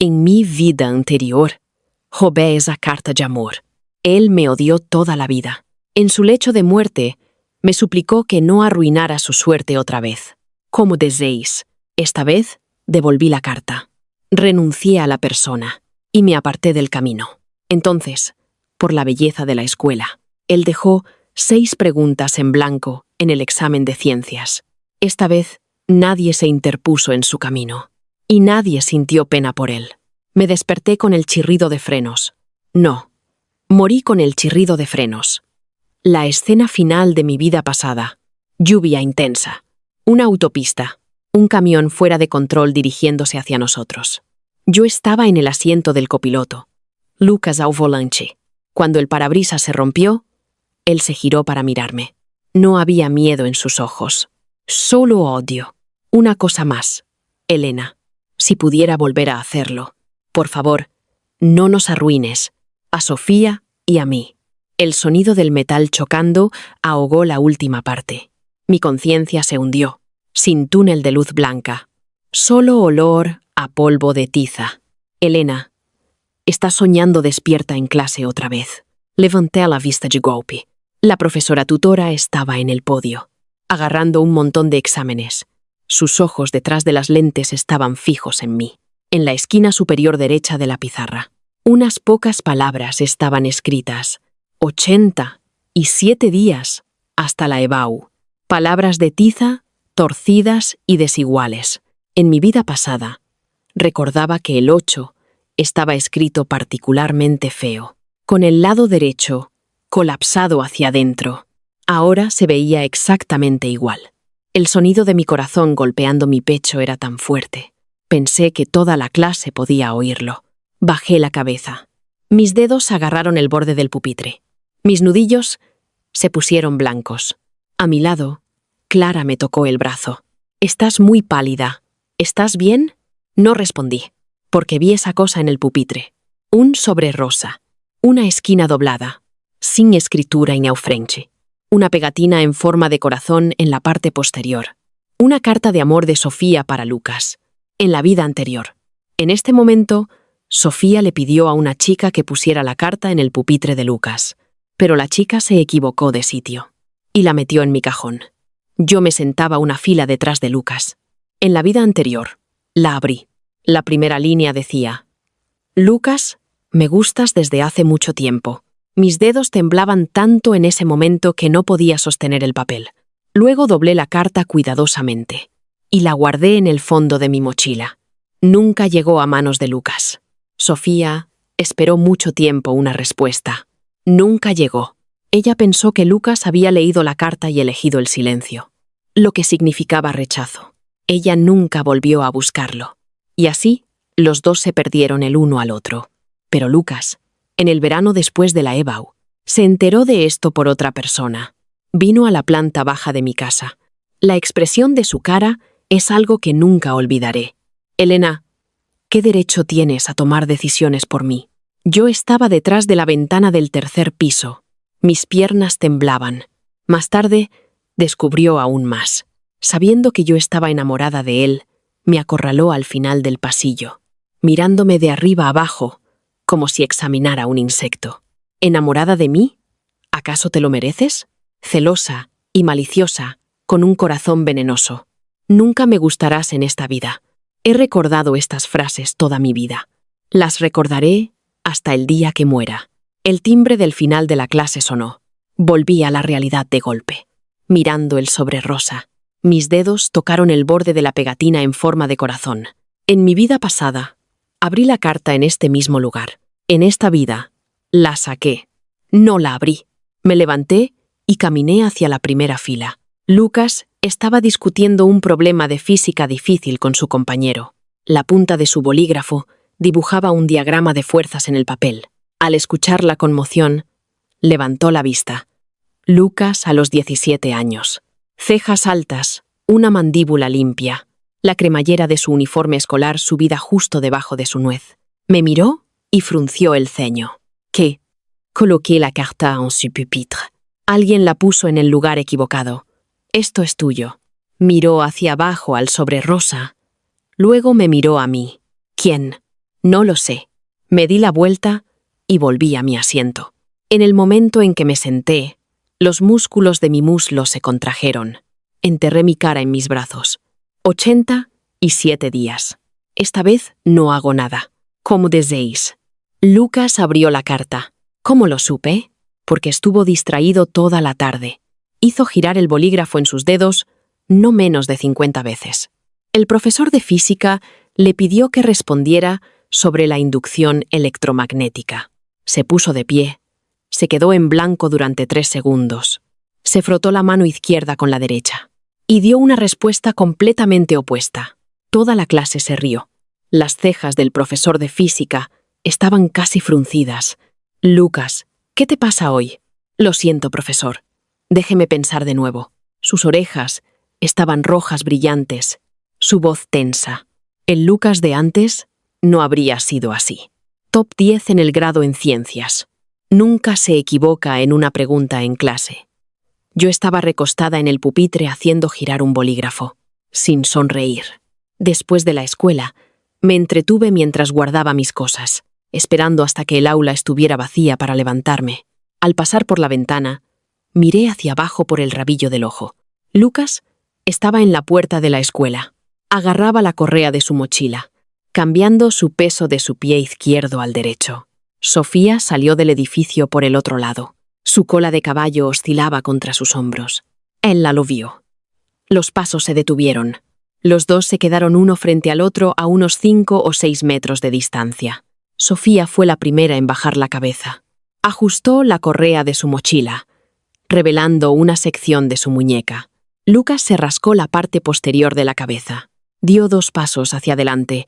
En mi vida anterior, robé esa carta de amor. Él me odió toda la vida. En su lecho de muerte, me suplicó que no arruinara su suerte otra vez. Como deseéis, esta vez devolví la carta. Renuncié a la persona y me aparté del camino. Entonces, por la belleza de la escuela, él dejó 6 preguntas en blanco en el examen de ciencias. Esta vez, nadie se interpuso en su camino, y nadie sintió pena por él. Me desperté con el chirrido de frenos. No, morí con el chirrido de frenos. La escena final de mi vida pasada. Lluvia intensa. Una autopista. Un camión fuera de control dirigiéndose hacia nosotros. Yo estaba en el asiento del copiloto. Lucas au volante. Cuando el parabrisas se rompió, él se giró para mirarme. No había miedo en sus ojos. Solo odio. Una cosa más. Elena, si pudiera volver a hacerlo, por favor, no nos arruines, a Sofía y a mí. El sonido del metal chocando ahogó la última parte. Mi conciencia se hundió, sin túnel de luz blanca. Solo olor a polvo de tiza. Elena, estás soñando despierta en clase otra vez. Levanté a la vista de golpe. La profesora tutora estaba en el podio, agarrando un montón de exámenes. Sus ojos detrás de las lentes estaban fijos en mí. En la esquina superior derecha de la pizarra, unas pocas palabras estaban escritas. 87 días hasta la EBAU. Palabras de tiza, torcidas y desiguales. En mi vida pasada, recordaba que el 8 estaba escrito particularmente feo, con el lado derecho colapsado hacia adentro. Ahora se veía exactamente igual. El sonido de mi corazón golpeando mi pecho era tan fuerte. Pensé que toda la clase podía oírlo. Bajé la cabeza. Mis dedos agarraron el borde del pupitre. Mis nudillos se pusieron blancos. A mi lado, Clara me tocó el brazo. «Estás muy pálida. ¿Estás bien?» No respondí, porque vi esa cosa en el pupitre. Un sobre rosa. Una esquina doblada, sin escritura en neufrenche. Una pegatina en forma de corazón en la parte posterior. Una carta de amor de Sofía para Lucas. En la vida anterior. En este momento, Sofía le pidió a una chica que pusiera la carta en el pupitre de Lucas. Pero la chica se equivocó de sitio. Y la metió en mi cajón. Yo me sentaba una fila detrás de Lucas. En la vida anterior, la abrí. La primera línea decía: «Lucas, me gustas desde hace mucho tiempo». Mis dedos temblaban tanto en ese momento que no podía sostener el papel. Luego doblé la carta cuidadosamente y la guardé en el fondo de mi mochila. Nunca llegó a manos de Lucas. Sofía esperó mucho tiempo una respuesta. Nunca llegó. Ella pensó que Lucas había leído la carta y elegido el silencio, lo que significaba rechazo. Ella nunca volvió a buscarlo. Y así, los dos se perdieron el uno al otro. Pero Lucas, en el verano después de la EBAU, se enteró de esto por otra persona. Vino a la planta baja de mi casa. La expresión de su cara es algo que nunca olvidaré. «Elena, ¿qué derecho tienes a tomar decisiones por mí?» Yo estaba detrás de la ventana del 3er piso. Mis piernas temblaban. Más tarde, descubrió aún más. Sabiendo que yo estaba enamorada de él, me acorraló al final del pasillo, mirándome de arriba abajo, como si examinara un insecto. ¿Enamorada de mí? ¿Acaso te lo mereces? Celosa y maliciosa, con un corazón venenoso. Nunca me gustarás en esta vida. He recordado estas frases toda mi vida. Las recordaré hasta el día que muera. El timbre del final de la clase sonó. Volví a la realidad de golpe. Mirando el sobre rosa, mis dedos tocaron el borde de la pegatina en forma de corazón. En mi vida pasada, abrí la carta en este mismo lugar. En esta vida, la saqué. No la abrí. Me levanté y caminé hacia la primera fila. Lucas estaba discutiendo un problema de física difícil con su compañero. La punta de su bolígrafo dibujaba un diagrama de fuerzas en el papel. Al escuchar la conmoción, levantó la vista. Lucas a los 17 años. Cejas altas, una mandíbula limpia, la cremallera de su uniforme escolar subida justo debajo de su nuez. Me miró y frunció el ceño. ¿Qué? Coloqué la carta en su pupitre. Alguien la puso en el lugar equivocado. Esto es tuyo. Miró hacia abajo al sobre rosa. Luego me miró a mí. ¿Quién? No lo sé. Me di la vuelta y volví a mi asiento. En el momento en que me senté, los músculos de mi muslo se contrajeron. Enterré mi cara en mis brazos. 87 días. Esta vez no hago nada. Como deseéis. Lucas abrió la carta. ¿Cómo lo supe? Porque estuvo distraído toda la tarde. Hizo girar el bolígrafo en sus dedos no menos de 50 veces. El profesor de física le pidió que respondiera sobre la inducción electromagnética. Se puso de pie. Se quedó en blanco durante 3 segundos. Se frotó la mano izquierda con la derecha. Y dio una respuesta completamente opuesta. Toda la clase se rió. Las cejas del profesor de física estaban casi fruncidas. Lucas, ¿qué te pasa hoy? Lo siento, profesor. Déjeme pensar de nuevo. Sus orejas estaban rojas brillantes. Su voz tensa. El Lucas de antes no habría sido así. Top 10 en el grado en ciencias. Nunca se equivoca en una pregunta en clase. Yo estaba recostada en el pupitre haciendo girar un bolígrafo, sin sonreír. Después de la escuela, me entretuve mientras guardaba mis cosas, esperando hasta que el aula estuviera vacía para levantarme. Al pasar por la ventana, miré hacia abajo por el rabillo del ojo. Lucas estaba en la puerta de la escuela. Agarraba la correa de su mochila, cambiando su peso de su pie izquierdo al derecho. Sofía salió del edificio por el otro lado. Su cola de caballo oscilaba contra sus hombros. Él la lo vio. Los pasos se detuvieron. Los dos se quedaron uno frente al otro a unos 5 o 6 metros de distancia. Sofía fue la primera en bajar la cabeza. Ajustó la correa de su mochila, revelando una sección de su muñeca. Lucas se rascó la parte posterior de la cabeza. Dio 2 pasos hacia adelante,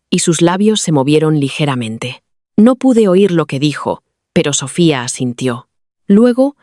y sus labios se movieron ligeramente. No pude oír lo que dijo, pero Sofía asintió. Luego,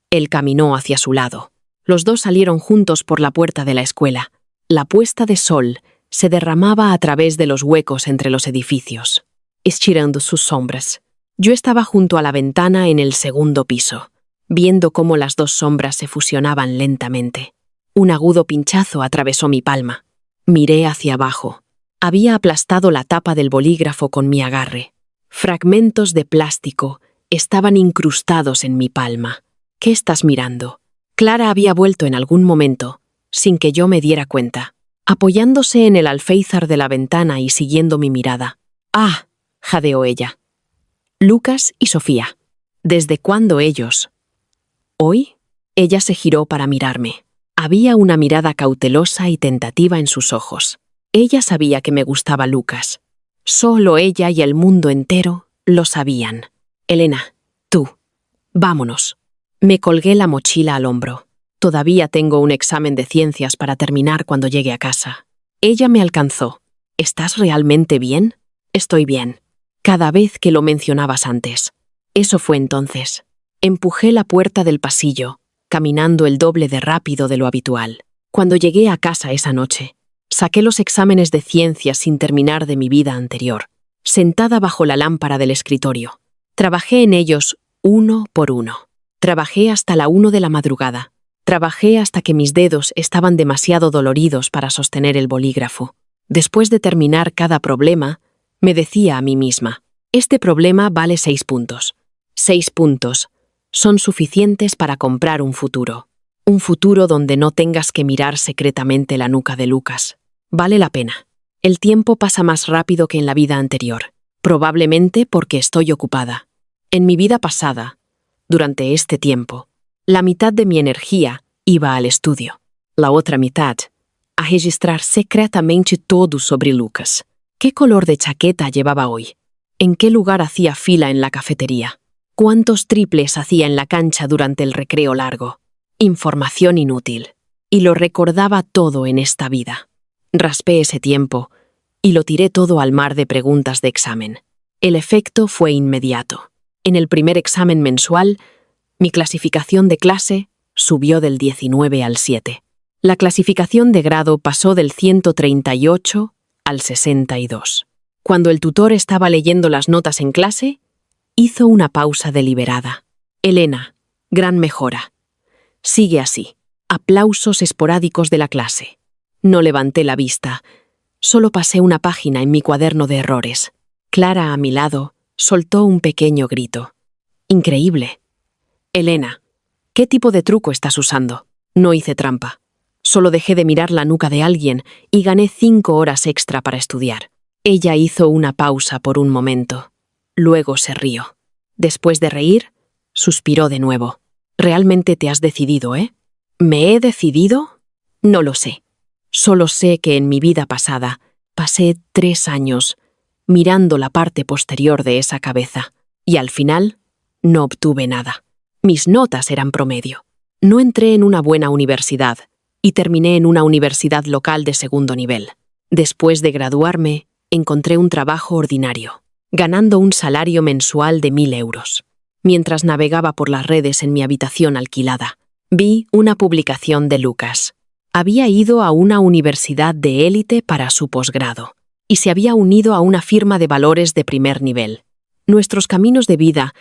él caminó hacia su lado. Los dos salieron juntos por la puerta de la escuela. La puesta de sol se derramaba a través de los huecos entre los edificios, estirando sus sombras. Yo estaba junto a la ventana en el segundo piso, viendo cómo las 2 sombras se fusionaban lentamente. Un agudo pinchazo atravesó mi palma. Miré hacia abajo. Había aplastado la tapa del bolígrafo con mi agarre. Fragmentos de plástico estaban incrustados en mi palma. ¿Qué estás mirando? Clara había vuelto en algún momento, sin que yo me diera cuenta, apoyándose en el alféizar de la ventana y siguiendo mi mirada. «Ah», jadeó ella. Lucas y Sofía. ¿Desde cuándo ellos? ¿Hoy? Ella se giró para mirarme. Había una mirada cautelosa y tentativa en sus ojos. Ella sabía que me gustaba Lucas. Solo ella y el mundo entero lo sabían. «Elena, tú, vámonos». Me colgué la mochila al hombro. Todavía tengo un examen de ciencias para terminar cuando llegue a casa. Ella me alcanzó. ¿Estás realmente bien? Estoy bien. Cada vez que lo mencionabas antes. Eso fue entonces. Empujé la puerta del pasillo, caminando el doble de rápido de lo habitual. Cuando llegué a casa esa noche, saqué los exámenes de ciencias sin terminar de mi vida anterior, sentada bajo la lámpara del escritorio. Trabajé en ellos uno por uno. Trabajé hasta la 1 de la madrugada. Trabajé hasta que mis dedos estaban demasiado doloridos para sostener el bolígrafo. Después de terminar cada problema, me decía a mí misma, este problema vale 6 puntos. 6 puntos son suficientes para comprar un futuro. Un futuro donde no tengas que mirar secretamente la nuca de Lucas. Vale la pena. El tiempo pasa más rápido que en la vida anterior, probablemente porque estoy ocupada. En mi vida pasada, durante este tiempo, la mitad de mi energía iba al estudio. La otra mitad, a registrar secretamente todo sobre Lucas. ¿Qué color de chaqueta llevaba hoy? ¿En qué lugar hacía fila en la cafetería? ¿Cuántos triples hacía en la cancha durante el recreo largo? Información inútil. Y lo recordaba todo en esta vida. Raspé ese tiempo y lo tiré todo al mar de preguntas de examen. El efecto fue inmediato. En el primer examen mensual, mi clasificación de clase subió del 19 al 7. La clasificación de grado pasó del 138 al 62. Cuando el tutor estaba leyendo las notas en clase, hizo una pausa deliberada. «Elena, gran mejora. Sigue así». Aplausos esporádicos de la clase. No levanté la vista. Solo pasé una página en mi cuaderno de errores. Clara, a mi lado, soltó un pequeño grito. Increíble. Elena, ¿qué tipo de truco estás usando? No hice trampa. Solo dejé de mirar la nuca de alguien y gané 5 horas extra para estudiar. Ella hizo una pausa por un momento. Luego se rió. Después de reír, suspiró de nuevo. ¿Realmente te has decidido, eh? ¿Me he decidido? No lo sé. Solo sé que en mi vida pasada pasé 3 años mirando la parte posterior de esa cabeza y al final no obtuve nada. Mis notas eran promedio. No entré en una buena universidad y terminé en una universidad local de segundo nivel. Después de graduarme, encontré un trabajo ordinario, ganando un salario mensual de 1.000 euros. Mientras navegaba por las redes en mi habitación alquilada, vi una publicación de Lucas. Había ido a una universidad de élite para su posgrado y se había unido a una firma de valores de primer nivel. Nuestros caminos de vida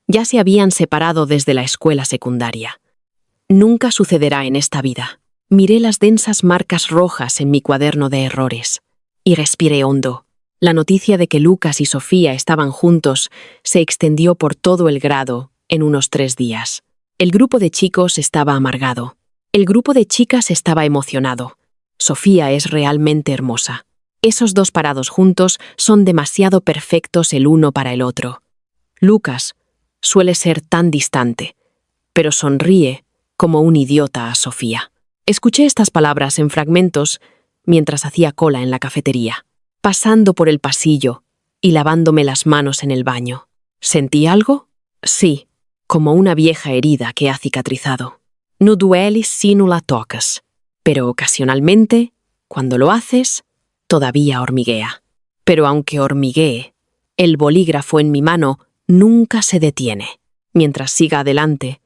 ya se habían separado desde la escuela secundaria. Nunca sucederá en esta vida. Miré las densas marcas rojas en mi cuaderno de errores y respiré hondo. La noticia de que Lucas y Sofía estaban juntos se extendió por todo el grado en unos 3 días. El grupo de chicos estaba amargado. El grupo de chicas estaba emocionado. Sofía es realmente hermosa. Esos 2 parados juntos son demasiado perfectos el uno para el otro. Lucas suele ser tan distante, pero sonríe como un idiota a Sofía. Escuché estas palabras en fragmentos mientras hacía cola en la cafetería, pasando por el pasillo y lavándome las manos en el baño. ¿Sentí algo? Sí, como una vieja herida que ha cicatrizado. No duelis si no la tocas, pero ocasionalmente, cuando lo haces, todavía hormiguea. Pero aunque hormiguee, el bolígrafo en mi mano nunca se detiene. Mientras siga adelante,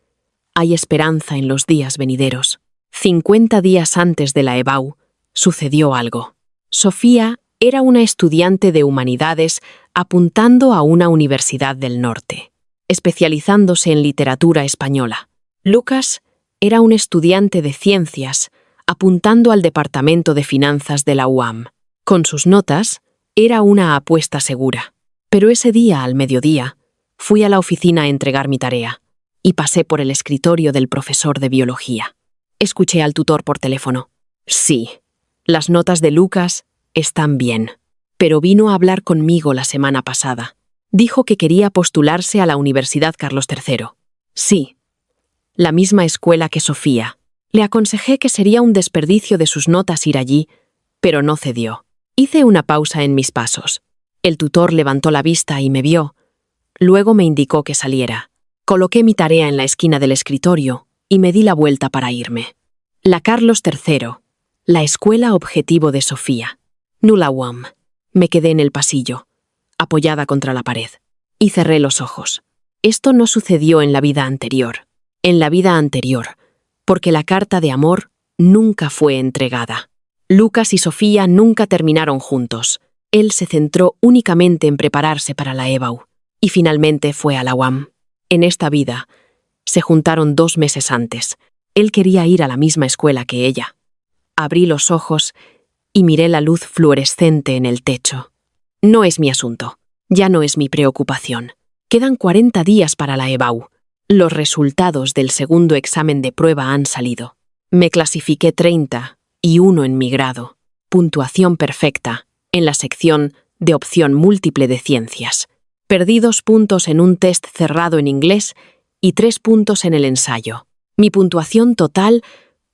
hay esperanza en los días venideros. 50 días antes de la EBAU, sucedió algo. Sofía era una estudiante de humanidades apuntando a una universidad del norte, especializándose en literatura española. Lucas era un estudiante de ciencias apuntando al departamento de finanzas de la UAM. Con sus notas, era una apuesta segura. Pero ese día, al mediodía, fui a la oficina a entregar mi tarea y pasé por el escritorio del profesor de biología. Escuché al tutor por teléfono. Sí, las notas de Lucas están bien, pero vino a hablar conmigo la semana pasada. Dijo que quería postularse a la Universidad Carlos III. Sí, la misma escuela que Sofía. Le aconsejé que sería un desperdicio de sus notas ir allí, pero no cedió. Hice una pausa en mis pasos. El tutor levantó la vista y me vio. Luego me indicó que saliera. Coloqué mi tarea en la esquina del escritorio y me di la vuelta para irme. La Carlos III, la escuela objetivo de Sofía. No la UAM. Me quedé en el pasillo, apoyada contra la pared, y cerré los ojos. Esto no sucedió en la vida anterior. En la vida anterior, porque la carta de amor nunca fue entregada. Lucas y Sofía nunca terminaron juntos. Él se centró únicamente en prepararse para la EBAU, y finalmente fue a la UAM. En esta vida, se juntaron 2 meses antes. Él quería ir a la misma escuela que ella. Abrí los ojos y miré la luz fluorescente en el techo. No es mi asunto. Ya no es mi preocupación. Quedan 40 días para la EBAU. Los resultados del segundo examen de prueba han salido. Me clasifiqué 30 y 1 en mi grado. Puntuación perfecta en la sección de opción múltiple de ciencias. Perdí 2 puntos en un test cerrado en inglés y 3 puntos en el ensayo. Mi puntuación total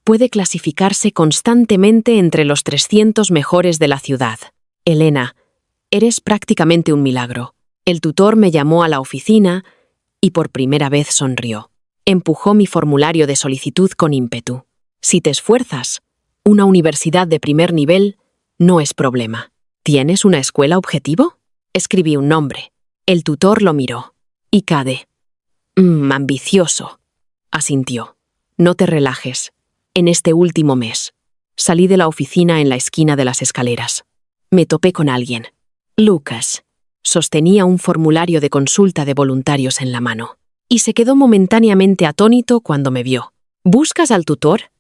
puede clasificarse constantemente entre los 300 mejores de la ciudad. Elena, eres prácticamente un milagro. El tutor me llamó a la oficina y por primera vez sonrió. Empujó mi formulario de solicitud con ímpetu. Si te esfuerzas, una universidad de primer nivel no es problema. ¿Tienes una escuela objetivo? Escribí un nombre. El tutor lo miró. ICADE. Ambicioso. Asintió. No te relajes. En este último mes, salí de la oficina en la esquina de las escaleras. Me topé con alguien. Lucas. Sostenía un formulario de consulta de voluntarios en la mano, y se quedó momentáneamente atónito cuando me vio. ¿Buscas al tutor?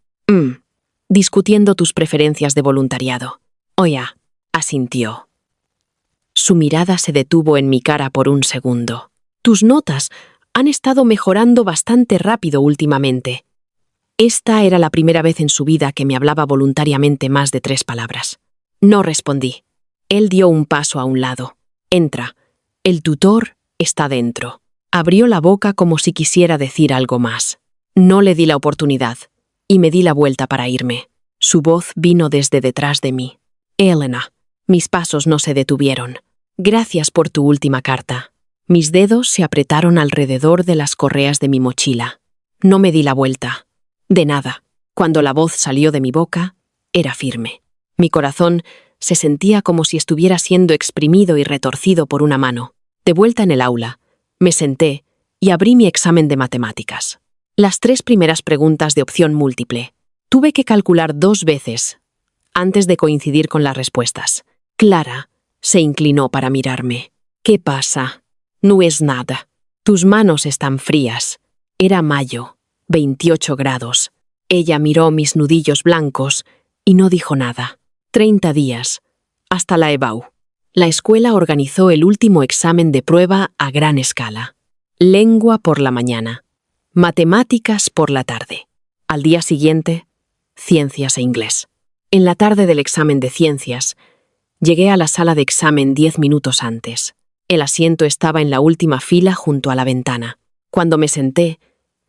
Discutiendo tus preferencias de voluntariado. Oya, asintió. Su mirada se detuvo en mi cara por un segundo. Tus notas han estado mejorando bastante rápido últimamente. Esta era la primera vez en su vida que me hablaba voluntariamente más de 3 palabras. No respondí. Él dio un paso a un lado. Entra. El tutor está dentro. Abrió la boca como si quisiera decir algo más. No le di la oportunidad y me di la vuelta para irme. Su voz vino desde detrás de mí. Elena. Mis pasos no se detuvieron. Gracias por tu última carta. Mis dedos se apretaron alrededor de las correas de mi mochila. No me di la vuelta. De nada. Cuando la voz salió de mi boca, era firme. Mi corazón se sentía como si estuviera siendo exprimido y retorcido por una mano. De vuelta en el aula, me senté y abrí mi examen de matemáticas. Las 3 primeras preguntas de opción múltiple. Tuve que calcular 2 veces antes de coincidir con las respuestas. Clara se inclinó para mirarme. ¿Qué pasa? No es nada. Tus manos están frías. Era mayo, 28 grados. Ella miró mis nudillos blancos y no dijo nada. 30 días. Hasta la EBAU. La escuela organizó el último examen de prueba a gran escala. Lengua por la mañana. Matemáticas por la tarde. Al día siguiente, ciencias e inglés. En la tarde del examen de ciencias, llegué a la sala de examen 10 minutos antes. El asiento estaba en la última fila junto a la ventana. Cuando me senté,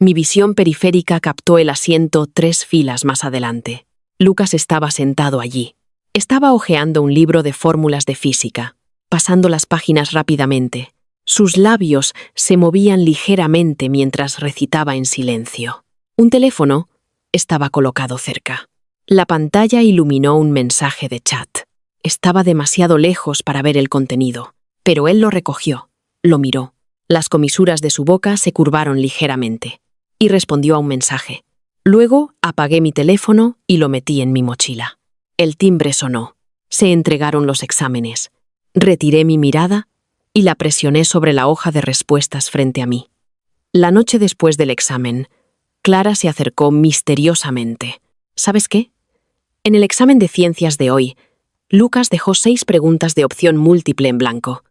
mi visión periférica captó el asiento 3 filas más adelante. Lucas estaba sentado allí. Estaba hojeando un libro de fórmulas de física, pasando las páginas rápidamente. Sus labios se movían ligeramente mientras recitaba en silencio. Un teléfono estaba colocado cerca. La pantalla iluminó un mensaje de chat. Estaba demasiado lejos para ver el contenido, pero él lo recogió, lo miró. Las comisuras de su boca se curvaron ligeramente y respondió a un mensaje. Luego apagué mi teléfono y lo metí en mi mochila. El timbre sonó. Se entregaron los exámenes. Retiré mi mirada y la presioné sobre la hoja de respuestas frente a mí. La noche después del examen, Clara se acercó misteriosamente. ¿Sabes qué? En el examen de ciencias de hoy, Lucas dejó 6 preguntas de opción múltiple en blanco.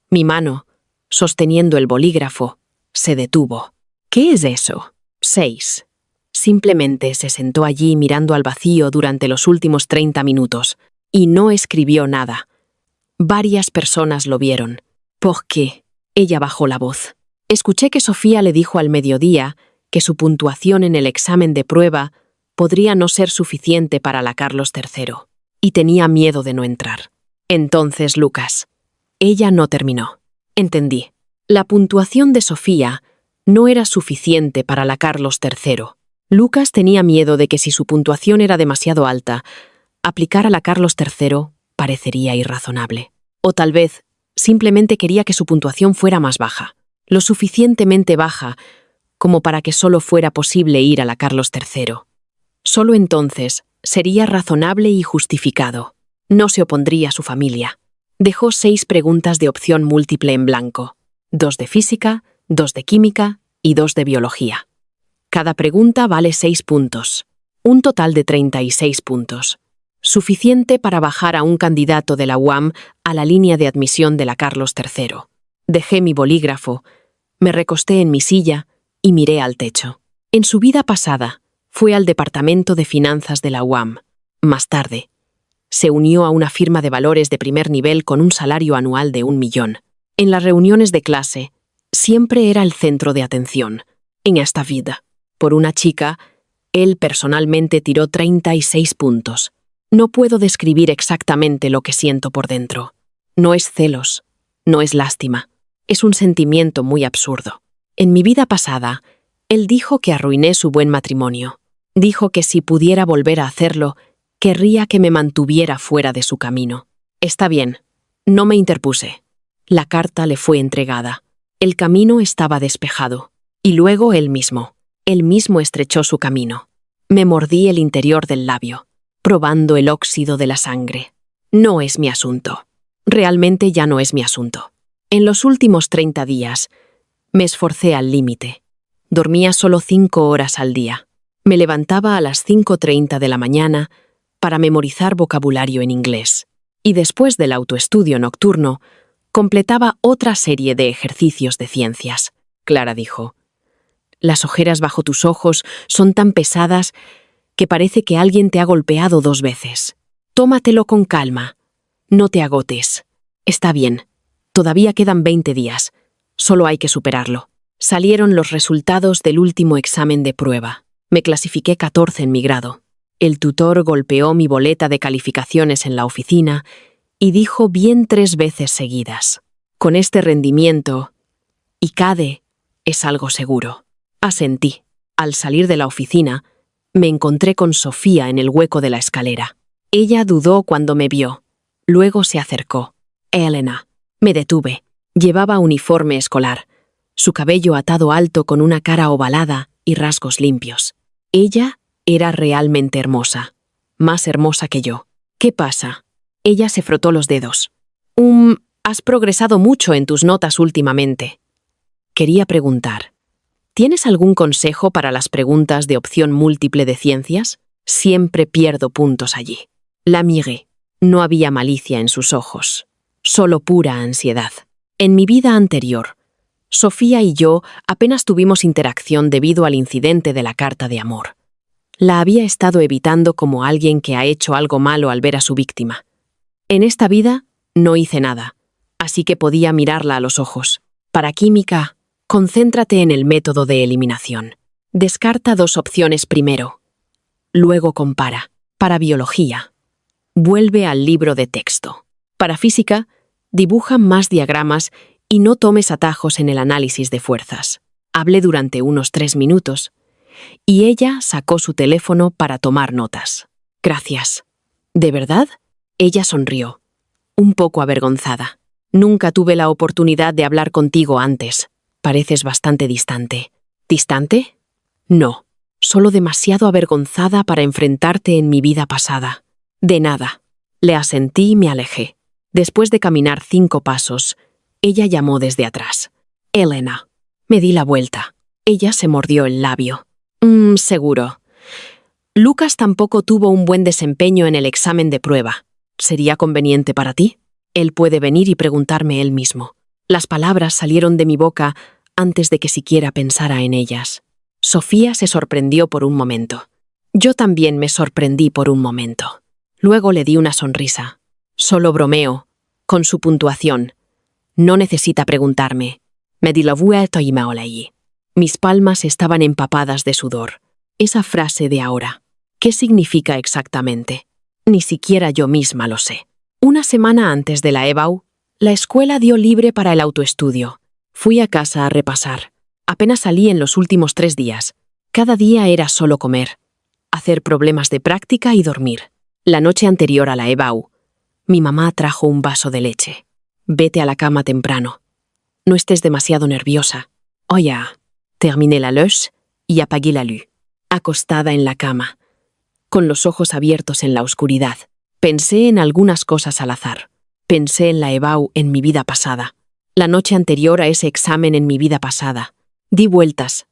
Mi mano, sosteniendo el bolígrafo, se detuvo. ¿Qué es eso? 6. Simplemente se sentó allí mirando al vacío durante los últimos 30 minutos y no escribió nada. Varias personas lo vieron. ¿Por qué? Ella bajó la voz. Escuché que Sofía le dijo al mediodía que su puntuación en el examen de prueba podría no ser suficiente para la Carlos III, y tenía miedo de no entrar. Entonces, Lucas. Ella no terminó. Entendí. La puntuación de Sofía no era suficiente para la Carlos III. Lucas tenía miedo de que si su puntuación era demasiado alta, aplicar a la Carlos III parecería irrazonable. O tal vez simplemente quería que su puntuación fuera más baja, lo suficientemente baja como para que solo fuera posible ir a la Carlos III. Solo entonces sería razonable y justificado. No se opondría a su familia. Dejó 6 preguntas de opción múltiple en blanco. 2 de física, 2 de química y 2 de biología. Cada pregunta vale 6 puntos. Un total de 36 puntos. Suficiente para bajar a un candidato de la UAM a la línea de admisión de la Carlos III. Dejé mi bolígrafo, me recosté en mi silla y miré al techo. En su vida pasada, fue al departamento de finanzas de la UAM. Más tarde, se unió a una firma de valores de primer nivel con un salario anual de 1 millón. En las reuniones de clase, siempre era el centro de atención. En esta vida, por una chica, él personalmente tiró 36 puntos. No puedo describir exactamente lo que siento por dentro. No es celos, no es lástima. Es un sentimiento muy absurdo. En mi vida pasada, él dijo que arruiné su buen matrimonio. Dijo que si pudiera volver a hacerlo, querría que me mantuviera fuera de su camino. Está bien, no me interpuse. La carta le fue entregada. El camino estaba despejado. Y luego él mismo estrechó su camino. Me mordí el interior del labio, probando el óxido de la sangre. No es mi asunto. Realmente ya no es mi asunto. En los últimos 30 días, me esforcé al límite. Dormía solo 5 horas al día. Me levantaba a las 5:30 de la mañana para memorizar vocabulario en inglés. Y después del autoestudio nocturno, Completaba otra serie de ejercicios de ciencias. Clara dijo: las ojeras bajo tus ojos son tan pesadas que parece que alguien te ha golpeado 2 veces. Tómatelo con calma. No te agotes. Está bien. Todavía quedan 20 días. Solo hay que superarlo. Salieron los resultados del último examen de prueba. Me clasifiqué 14 en mi grado. El tutor golpeó mi boleta de calificaciones en la oficina y dijo bien 3 veces seguidas: con este rendimiento, ICADE es algo seguro. Asentí. Al salir de la oficina, me encontré con Sofía en el hueco de la escalera. Ella dudó cuando me vio. Luego se acercó. Elena. Me detuve. Llevaba uniforme escolar, su cabello atado alto con una cara ovalada y rasgos limpios. Ella era realmente hermosa, más hermosa que yo. ¿Qué pasa? Ella se frotó los dedos. Has progresado mucho en tus notas últimamente. Quería preguntar: ¿tienes algún consejo para las preguntas de opción múltiple de ciencias? Siempre pierdo puntos allí. La miré. No había malicia en sus ojos, solo pura ansiedad. En mi vida anterior, Sofía y yo apenas tuvimos interacción debido al incidente de la carta de amor. La había estado evitando como alguien que ha hecho algo malo al ver a su víctima. En esta vida no hice nada, así que podía mirarla a los ojos. Para química, concéntrate en el método de eliminación. Descarta 2 opciones primero. Luego compara. Para biología, vuelve al libro de texto. Para física, dibuja más diagramas y no tomes atajos en el análisis de fuerzas. Hablé durante unos 3 minutos y ella sacó su teléfono para tomar notas. Gracias. ¿De verdad? Ella sonrió, un poco avergonzada. Nunca tuve la oportunidad de hablar contigo antes. Pareces bastante distante. ¿Distante? No, solo demasiado avergonzada para enfrentarte en mi vida pasada. De nada. Le asentí y me alejé. Después de caminar 5 pasos, ella llamó desde atrás. Elena. Me di la vuelta. Ella se mordió el labio. Seguro. Lucas tampoco tuvo un buen desempeño en el examen de prueba. ¿Sería conveniente para ti? Él puede venir y preguntarme él mismo. Las palabras salieron de mi boca antes de que siquiera pensara en ellas. Sofía se sorprendió por un momento. Yo también me sorprendí por un momento. Luego le di una sonrisa. Solo bromeo, con su puntuación. No necesita preguntarme. Me di la vuelta y me oleí. Mis palmas estaban empapadas de sudor. Esa frase de ahora, ¿qué significa exactamente? Ni siquiera yo misma lo sé. Una semana antes de la EBAU, la escuela dio libre para el autoestudio. Fui a casa a repasar. Apenas salí en los últimos 3 días. Cada día era solo comer, hacer problemas de práctica y dormir. La noche anterior a la EBAU, mi mamá trajo un vaso de leche. Vete a la cama temprano. No estés demasiado nerviosa. Oh ya. Terminé la leche y apagué la luz. Acostada en la cama, con los ojos abiertos en la oscuridad, pensé en algunas cosas al azar. Pensé en la EBAU en mi vida pasada. La noche anterior a ese examen en mi vida pasada. Di vueltas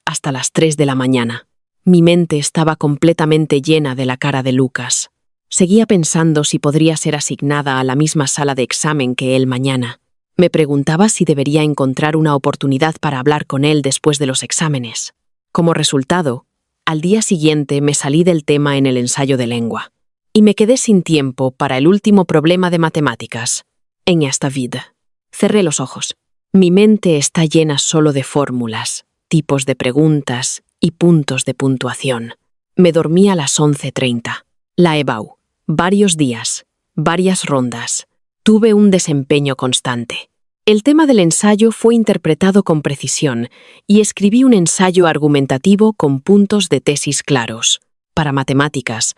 hasta las 3 de la mañana. Mi mente estaba completamente llena de la cara de Lucas. Seguía pensando si podría ser asignada a la misma sala de examen que él mañana. Me preguntaba si debería encontrar una oportunidad para hablar con él después de los exámenes. Como resultado, al día siguiente me salí del tema en el ensayo de lengua. Y me quedé sin tiempo para el último problema de matemáticas. En esta vida. Cerré los ojos. Mi mente está llena solo de fórmulas, tipos de preguntas y puntos de puntuación. Me dormí a las 11:30. La EBAU. Varios días, varias rondas. Tuve un desempeño constante. El tema del ensayo fue interpretado con precisión y escribí un ensayo argumentativo con puntos de tesis claros. Para matemáticas,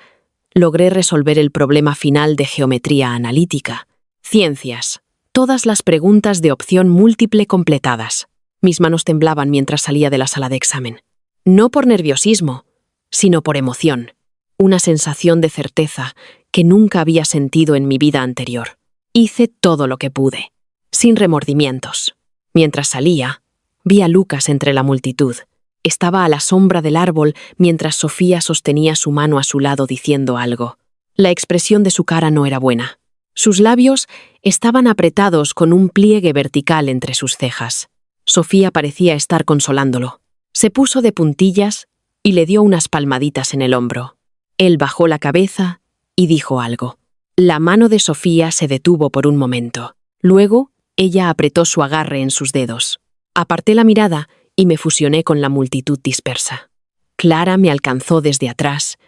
logré resolver el problema final de geometría analítica. Ciencias. Todas las preguntas de opción múltiple completadas. Mis manos temblaban mientras salía de la sala de examen. No por nerviosismo, sino por emoción. Una sensación de certeza que nunca había sentido en mi vida anterior. Hice todo lo que pude, sin remordimientos. Mientras salía, vi a Lucas entre la multitud. Estaba a la sombra del árbol mientras Sofía sostenía su mano a su lado diciendo algo. La expresión de su cara no era buena. Sus labios estaban apretados con un pliegue vertical entre sus cejas. Sofía parecía estar consolándolo. Se puso de puntillas y le dio unas palmaditas en el hombro. Él bajó la cabeza y dijo algo. La mano de Sofía se detuvo por un momento. Luego, ella apretó su agarre en sus dedos. Aparté la mirada y me fusioné con la multitud dispersa. Clara me alcanzó desde atrás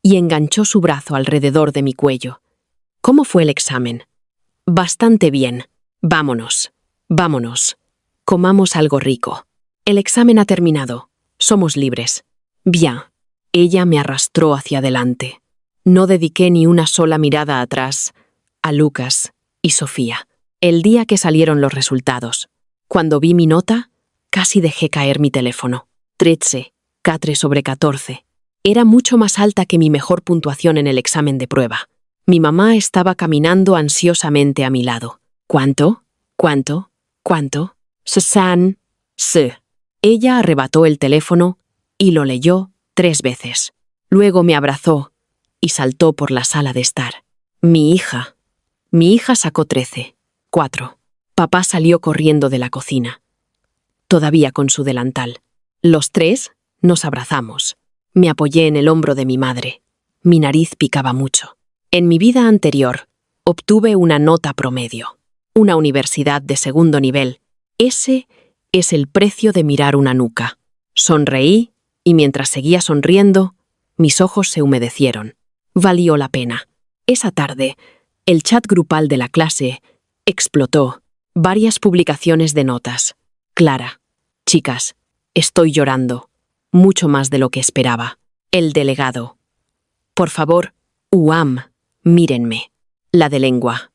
y enganchó su brazo alrededor de mi cuello. ¿Cómo fue el examen? Bastante bien. Vámonos. Vámonos. Comamos algo rico. El examen ha terminado. Somos libres. Bien. Ella me arrastró hacia adelante. No dediqué ni una sola mirada atrás a Lucas y Sofía. El día que salieron los resultados, cuando vi mi nota, casi dejé caer mi teléfono. 13, 4/14. Era mucho más alta que mi mejor puntuación en el examen de prueba. Mi mamá estaba caminando ansiosamente a mi lado. ¿Cuánto? ¿Cuánto? ¿Cuánto? Susan. Sí. Ella arrebató el teléfono y lo leyó 3 veces. Luego me abrazó y saltó por la sala de estar. Mi hija sacó 13. 4. Papá salió corriendo de la cocina, todavía con su delantal. Los 3 nos abrazamos. Me apoyé en el hombro de mi madre. Mi nariz picaba mucho. En mi vida anterior, obtuve una nota promedio. Una universidad de segundo nivel. Ese es el precio de mirar una nuca. Sonreí y mientras seguía sonriendo, mis ojos se humedecieron. Valió la pena. Esa tarde, el chat grupal de la clase explotó. Varias publicaciones de notas. Clara. Chicas, estoy llorando. Mucho más de lo que esperaba. El delegado. Por favor, UAM, mírenme. La de lengua.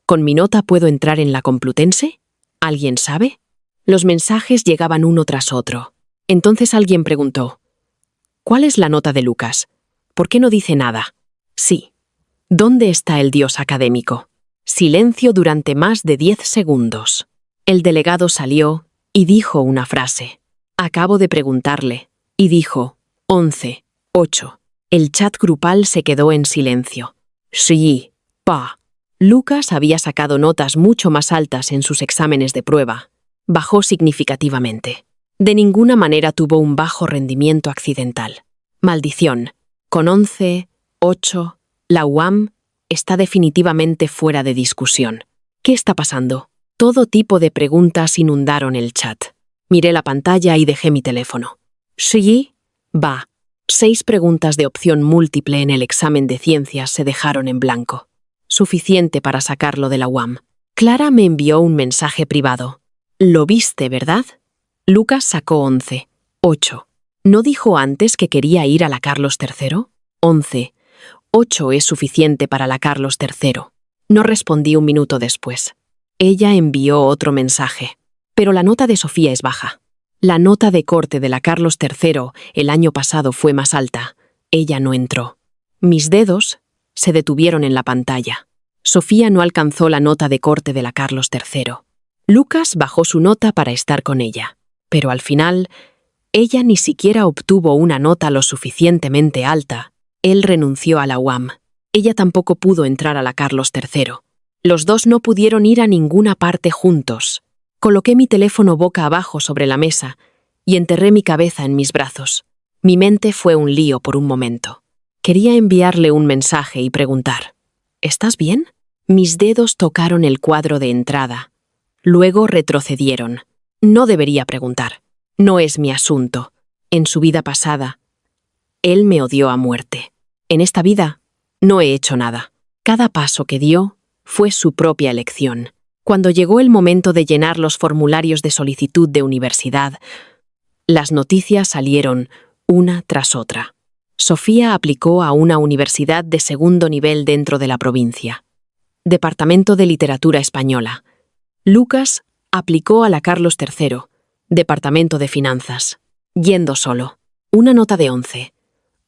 ¿Con mi nota puedo entrar en la Complutense? ¿Alguien sabe? Los mensajes llegaban uno tras otro. Entonces alguien preguntó: ¿cuál es la nota de Lucas? ¿Por qué no dice nada? Sí. ¿Dónde está el dios académico? Silencio durante más de 10 segundos. El delegado salió y dijo una frase. Acabo de preguntarle. Y dijo: 11, 8. El chat grupal se quedó en silencio. Sí, pa. Lucas había sacado notas mucho más altas en sus exámenes de prueba. Bajó significativamente. De ninguna manera tuvo un bajo rendimiento accidental. Maldición. Con 11, 8, la UAM está definitivamente fuera de discusión. ¿Qué está pasando? Todo tipo de preguntas inundaron el chat. Miré la pantalla y dejé mi teléfono. Sí, va. 6 preguntas de opción múltiple en el examen de ciencias se dejaron en blanco. Suficiente para sacarlo de la UAM. Clara me envió un mensaje privado. ¿Lo viste, verdad? Lucas sacó 11, 8. ¿No dijo antes que quería ir a la Carlos III? 11, 8 es suficiente para la Carlos III. No respondí un minuto después. Ella envió otro mensaje. Pero la nota de Sofía es baja. La nota de corte de la Carlos III el año pasado fue más alta. Ella no entró. Mis dedos se detuvieron en la pantalla. Sofía no alcanzó la nota de corte de la Carlos III. Lucas bajó su nota para estar con ella. Pero al final, ella ni siquiera obtuvo una nota lo suficientemente alta. Él renunció a la UAM. Ella tampoco pudo entrar a la Carlos III. Los dos no pudieron ir a ninguna parte juntos. Coloqué mi teléfono boca abajo sobre la mesa y enterré mi cabeza en mis brazos. Mi mente fue un lío por un momento. Quería enviarle un mensaje y preguntar: ¿estás bien? Mis dedos tocaron el cuadro de entrada. Luego retrocedieron. No debería preguntar. No es mi asunto. En su vida pasada, él me odió a muerte. En esta vida, no he hecho nada. Cada paso que dio fue su propia elección. Cuando llegó el momento de llenar los formularios de solicitud de universidad, las noticias salieron una tras otra. Sofía aplicó a una universidad de segundo nivel dentro de la provincia. Departamento de Literatura Española. Lucas aplicó a la Carlos III, Departamento de Finanzas. Yendo solo. Una nota de 11.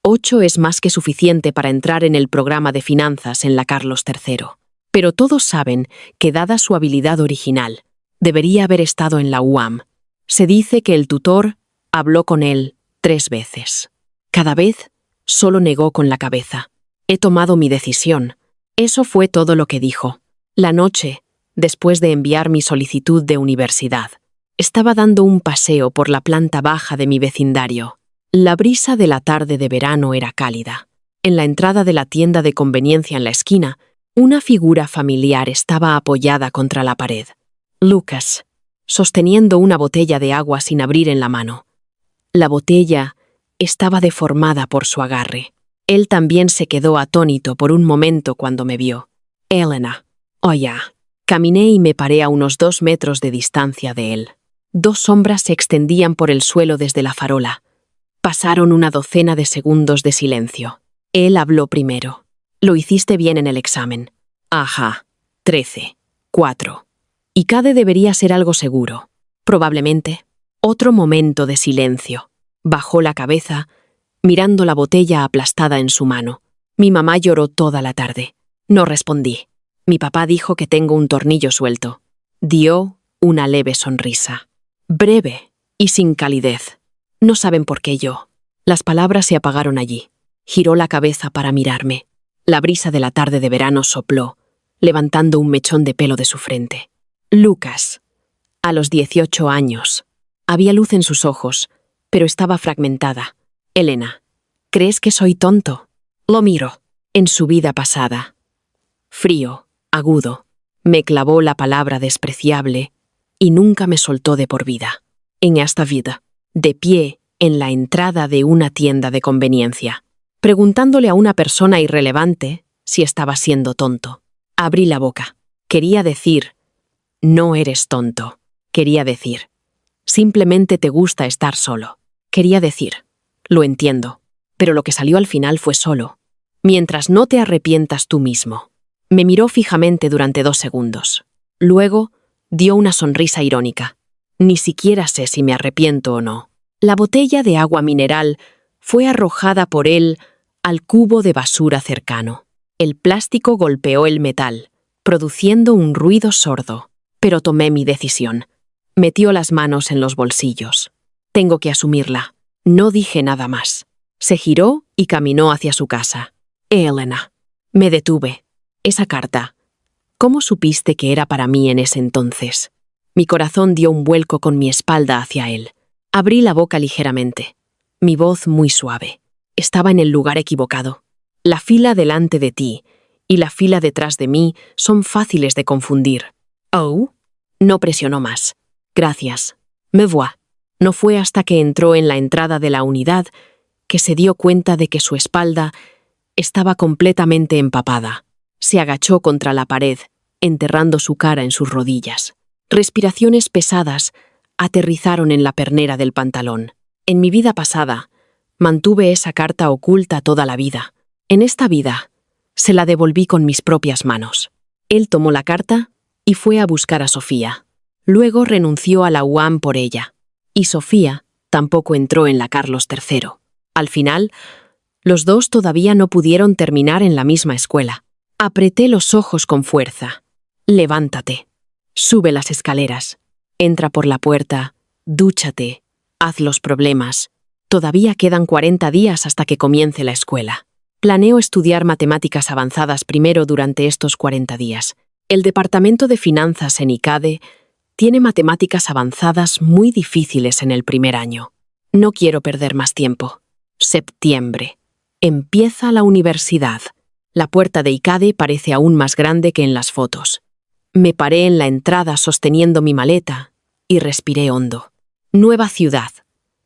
8 es más que suficiente para entrar en el programa de finanzas en la Carlos III. Pero todos saben que, dada su habilidad original, debería haber estado en la UAM. Se dice que el tutor habló con él 3 veces. Cada vez solo negó con la cabeza. He tomado mi decisión. Eso fue todo lo que dijo. La noche, después de enviar mi solicitud de universidad, estaba dando un paseo por la planta baja de mi vecindario. La brisa de la tarde de verano era cálida. En la entrada de la tienda de conveniencia en la esquina, una figura familiar estaba apoyada contra la pared. Lucas, sosteniendo una botella de agua sin abrir en la mano. La botella estaba deformada por su agarre. Él también se quedó atónito por un momento cuando me vio. Elena. Oh ya. Caminé y me paré a unos 2 metros de distancia de él. 2 sombras se extendían por el suelo desde la farola. Pasaron una docena de segundos de silencio. Él habló primero. Lo hiciste bien en el examen. Ajá. 13. 4. ICADE debería ser algo seguro. Probablemente. Otro momento de silencio. Bajó la cabeza, mirando la botella aplastada en su mano. Mi mamá lloró toda la tarde. No respondí. Mi papá dijo que tengo un tornillo suelto. Dio una leve sonrisa. Breve y sin calidez. No saben por qué yo. Las palabras se apagaron allí. Giró la cabeza para mirarme. La brisa de la tarde de verano sopló, levantando un mechón de pelo de su frente. Lucas. A los 18 años. Había luz en sus ojos, pero estaba fragmentada. Elena. ¿Crees que soy tonto? Lo miro. En su vida pasada. Frío. Agudo, me clavó la palabra despreciable y nunca me soltó de por vida. En esta vida, de pie en la entrada de una tienda de conveniencia, preguntándole a una persona irrelevante si estaba siendo tonto. Abrí la boca. Quería decir, no eres tonto. Quería decir, simplemente te gusta estar solo. Quería decir, lo entiendo, pero lo que salió al final fue solo. Mientras no te arrepientas tú mismo. Me miró fijamente durante 2 segundos. Luego, dio una sonrisa irónica. Ni siquiera sé si me arrepiento o no. La botella de agua mineral fue arrojada por él al cubo de basura cercano. El plástico golpeó el metal, produciendo un ruido sordo. Pero tomé mi decisión. Metió las manos en los bolsillos. Tengo que asumirla. No dije nada más. Se giró y caminó hacia su casa. Elena. Me detuve. Esa carta. ¿Cómo supiste que era para mí en ese entonces? Mi corazón dio un vuelco con mi espalda hacia él. Abrí la boca ligeramente. Mi voz muy suave. Estaba en el lugar equivocado. La fila delante de ti y la fila detrás de mí son fáciles de confundir. Oh. No presionó más. Gracias. Me voy. No fue hasta que entró en la entrada de la unidad que se dio cuenta de que su espalda estaba completamente empapada. Se agachó contra la pared, enterrando su cara en sus rodillas. Respiraciones pesadas aterrizaron en la pernera del pantalón. En mi vida pasada, mantuve esa carta oculta toda la vida. En esta vida, se la devolví con mis propias manos. Él tomó la carta y fue a buscar a Sofía. Luego renunció a la UAM por ella. Y Sofía tampoco entró en la Carlos III. Al final, los dos todavía no pudieron terminar en la misma escuela. Apreté los ojos con fuerza. Levántate. Sube las escaleras. Entra por la puerta. Dúchate. Haz los problemas. Todavía quedan 40 días hasta que comience la escuela. Planeo estudiar matemáticas avanzadas primero durante estos 40 días. El departamento de finanzas en ICADE tiene matemáticas avanzadas muy difíciles en el primer año. No quiero perder más tiempo. Septiembre. Empieza la universidad. La puerta de ICADE parece aún más grande que en las fotos. Me paré en la entrada sosteniendo mi maleta y respiré hondo. Nueva ciudad,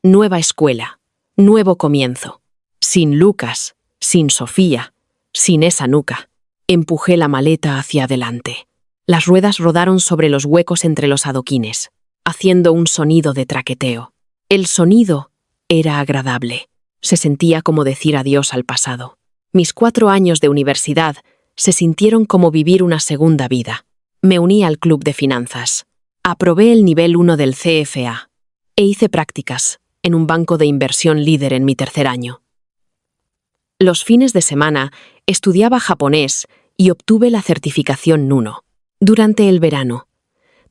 nueva escuela, nuevo comienzo. Sin Lucas, sin Sofía, sin esa nuca. Empujé la maleta hacia adelante. Las ruedas rodaron sobre los huecos entre los adoquines, haciendo un sonido de traqueteo. El sonido era agradable. Se sentía como decir adiós al pasado. Mis 4 años de universidad se sintieron como vivir una segunda vida. Me uní al club de finanzas. Aprobé el nivel 1 del CFA e hice prácticas en un banco de inversión líder en mi 3er año. Los fines de semana estudiaba japonés y obtuve la certificación 1. Durante el verano,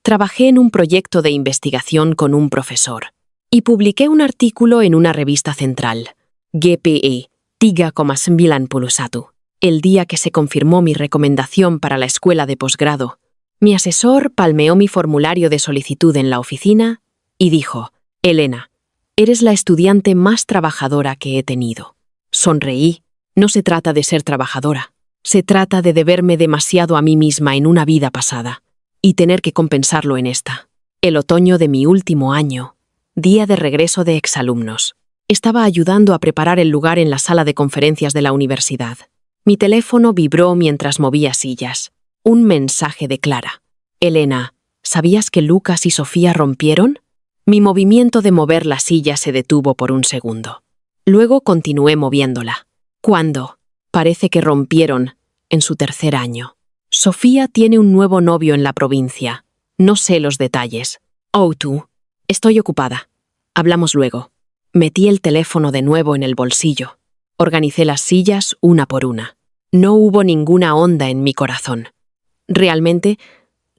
trabajé en un proyecto de investigación con un profesor y publiqué un artículo en una revista central, GPE 3,91. El día que se confirmó mi recomendación para la escuela de posgrado, mi asesor palmeó mi formulario de solicitud en la oficina y dijo: «Elena, eres la estudiante más trabajadora que he tenido». Sonreí. No se trata de ser trabajadora. Se trata de deberme demasiado a mí misma en una vida pasada y tener que compensarlo en esta. El otoño de mi último año, día de regreso de exalumnos. Estaba ayudando a preparar el lugar en la sala de conferencias de la universidad. Mi teléfono vibró mientras movía sillas. Un mensaje de Clara. «Elena, ¿sabías que Lucas y Sofía rompieron?». Mi movimiento de mover la silla se detuvo por un segundo. Luego continué moviéndola. «¿Cuándo?». «Parece que rompieron en su tercer año. Sofía tiene un nuevo novio en la provincia. No sé los detalles». «Oh, tú. Estoy ocupada. Hablamos luego». Metí el teléfono de nuevo en el bolsillo. Organicé las sillas una por una. No hubo ninguna onda en mi corazón. Realmente,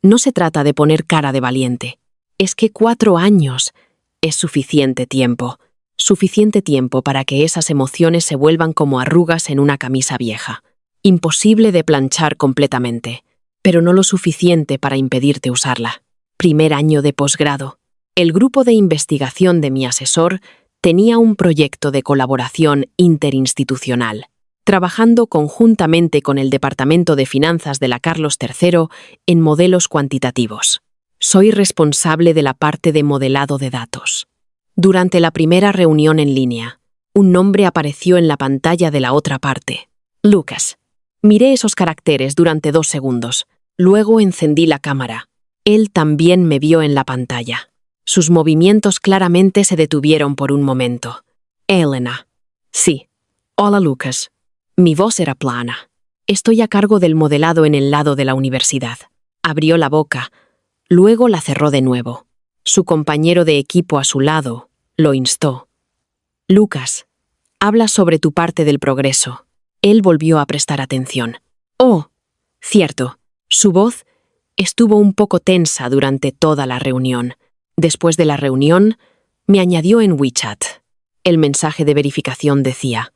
no se trata de poner cara de valiente. Es que 4 años es suficiente tiempo. Suficiente tiempo para que esas emociones se vuelvan como arrugas en una camisa vieja. Imposible de planchar completamente, pero no lo suficiente para impedirte usarla. Primer año de posgrado. El grupo de investigación de mi asesor tenía un proyecto de colaboración interinstitucional, trabajando conjuntamente con el Departamento de Finanzas de la Carlos III en modelos cuantitativos. Soy responsable de la parte de modelado de datos. Durante la primera reunión en línea, un nombre apareció en la pantalla de la otra parte. «Lucas». Miré esos caracteres durante 2 segundos. Luego encendí la cámara. Él también me vio en la pantalla. Sus movimientos claramente se detuvieron por un momento. «Elena». «Sí». «Hola, Lucas». Mi voz era plana. «Estoy a cargo del modelado en el lado de la universidad». Abrió la boca. Luego la cerró de nuevo. Su compañero de equipo a su lado lo instó. «Lucas, habla sobre tu parte del progreso». Él volvió a prestar atención. «Oh, cierto». Su voz estuvo un poco tensa durante toda la reunión. Después de la reunión, me añadió en WeChat. El mensaje de verificación decía: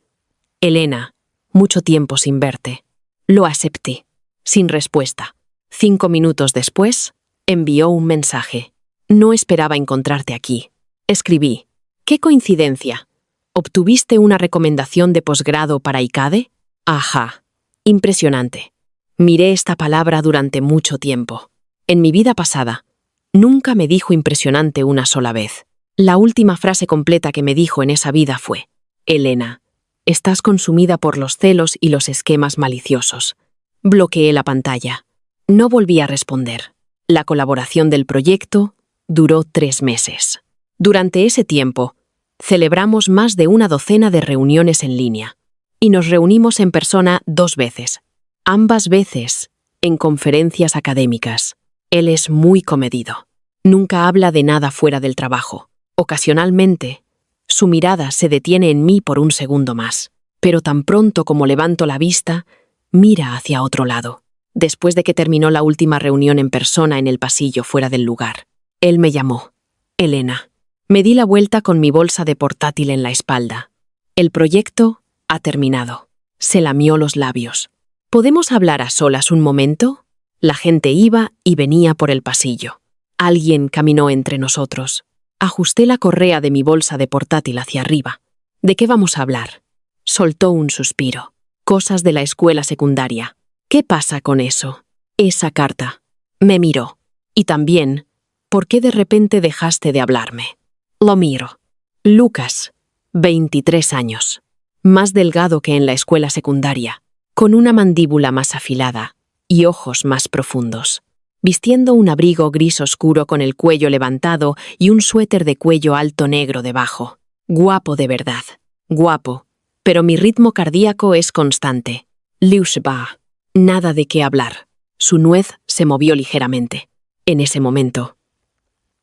«Elena, mucho tiempo sin verte». Lo acepté, sin respuesta. 5 minutos después, envió un mensaje. «No esperaba encontrarte aquí». Escribí: «Qué coincidencia. ¿Obtuviste una recomendación de posgrado para ICADE?». «Ajá». Impresionante. Miré esta palabra durante mucho tiempo. En mi vida pasada, nunca me dijo impresionante una sola vez. La última frase completa que me dijo en esa vida fue: «Elena, estás consumida por los celos y los esquemas maliciosos». Bloqueé la pantalla. No volví a responder. La colaboración del proyecto duró 3 meses. Durante ese tiempo, celebramos más de una docena de reuniones en línea y nos reunimos en persona 2 veces. Ambas veces en conferencias académicas. Él es muy comedido. Nunca habla de nada fuera del trabajo. Ocasionalmente, su mirada se detiene en mí por un segundo más, pero tan pronto como levanto la vista, mira hacia otro lado. Después de que terminó la última reunión en persona en el pasillo fuera del lugar, él me llamó: «Elena». Me di la vuelta con mi bolsa de portátil en la espalda. «El proyecto ha terminado». Se lamió los labios. «¿Podemos hablar a solas un momento?». La gente iba y venía por el pasillo. Alguien caminó entre nosotros. Ajusté la correa de mi bolsa de portátil hacia arriba. «¿De qué vamos a hablar?». Soltó un suspiro. «Cosas de la escuela secundaria». «¿Qué pasa con eso?». «Esa carta». Me miró. «Y también, ¿por qué de repente dejaste de hablarme?». Lo miro. Lucas, 23 años. Más delgado que en la escuela secundaria, con una mandíbula más afilada y ojos más profundos. Vistiendo un abrigo gris oscuro con el cuello levantado y un suéter de cuello alto negro debajo. Guapo de verdad. Guapo. Pero mi ritmo cardíaco es constante. Lushba. Nada de qué hablar. Su nuez se movió ligeramente. En ese momento.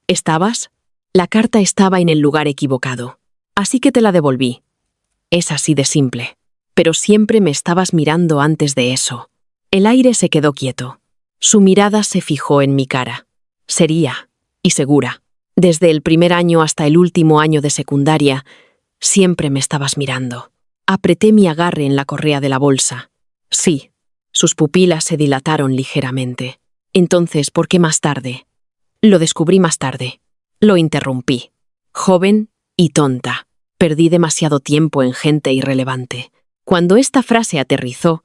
¿Estabas? La carta estaba en el lugar equivocado. Así que te la devolví. Es así de simple. Pero siempre me estabas mirando antes de eso. El aire se quedó quieto. Su mirada se fijó en mi cara. Seria y segura. Desde el primer año hasta el último año de secundaria, siempre me estabas mirando. Apreté mi agarre en la correa de la bolsa. Sí. Sus pupilas se dilataron ligeramente. Entonces, ¿por qué más tarde? Lo descubrí más tarde. Lo interrumpí. Joven y tonta. Perdí demasiado tiempo en gente irrelevante. Cuando esta frase aterrizó,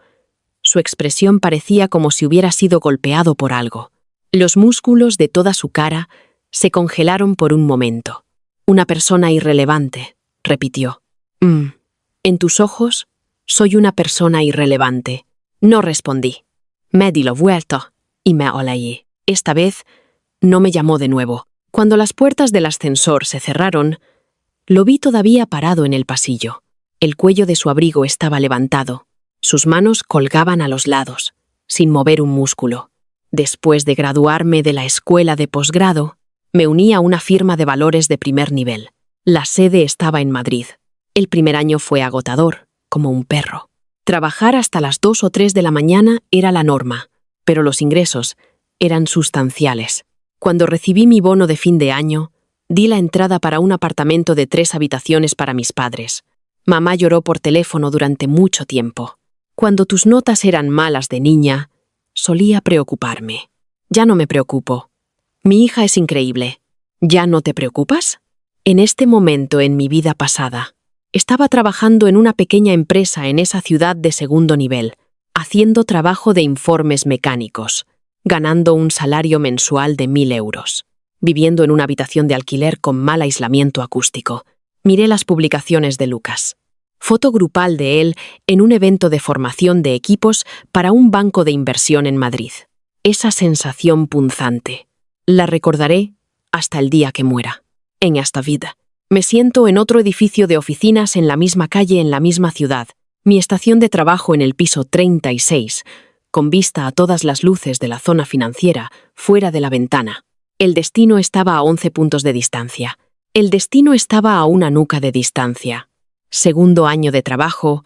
su expresión parecía como si hubiera sido golpeado por algo. Los músculos de toda su cara se congelaron por un momento. Una persona irrelevante, repitió. En tus ojos, soy una persona irrelevante. No respondí. Me di la vuelta y me alejé. Esta vez, no me llamó de nuevo. Cuando las puertas del ascensor se cerraron, lo vi todavía parado en el pasillo. El cuello de su abrigo estaba levantado. Sus manos colgaban a los lados, sin mover un músculo. Después de graduarme de la escuela de posgrado, me uní a una firma de valores de primer nivel. La sede estaba en Madrid. El primer año fue agotador, como un perro. Trabajar hasta las 2 o 3 de la mañana era la norma, pero los ingresos eran sustanciales. Cuando recibí mi bono de fin de año, di la entrada para un apartamento de 3 habitaciones para mis padres. Mamá lloró por teléfono durante mucho tiempo. Cuando tus notas eran malas de niña, solía preocuparme. Ya no me preocupo. Mi hija es increíble. ¿Ya no te preocupas? En este momento en mi vida pasada, estaba trabajando en una pequeña empresa en esa ciudad de segundo nivel, haciendo trabajo de informes mecánicos, ganando un salario mensual de 1.000 euros, viviendo en una habitación de alquiler con mal aislamiento acústico. Miré las publicaciones de Lucas. Foto grupal de él en un evento de formación de equipos para un banco de inversión en Madrid. Esa sensación punzante. La recordaré hasta el día que muera. En esta vida. Me siento en otro edificio de oficinas en la misma calle en la misma ciudad. Mi estación de trabajo en el piso 36, con vista a todas las luces de la zona financiera, fuera de la ventana. El destino estaba a 11 puntos de distancia. El destino estaba a una nuca de distancia. Segundo año de trabajo,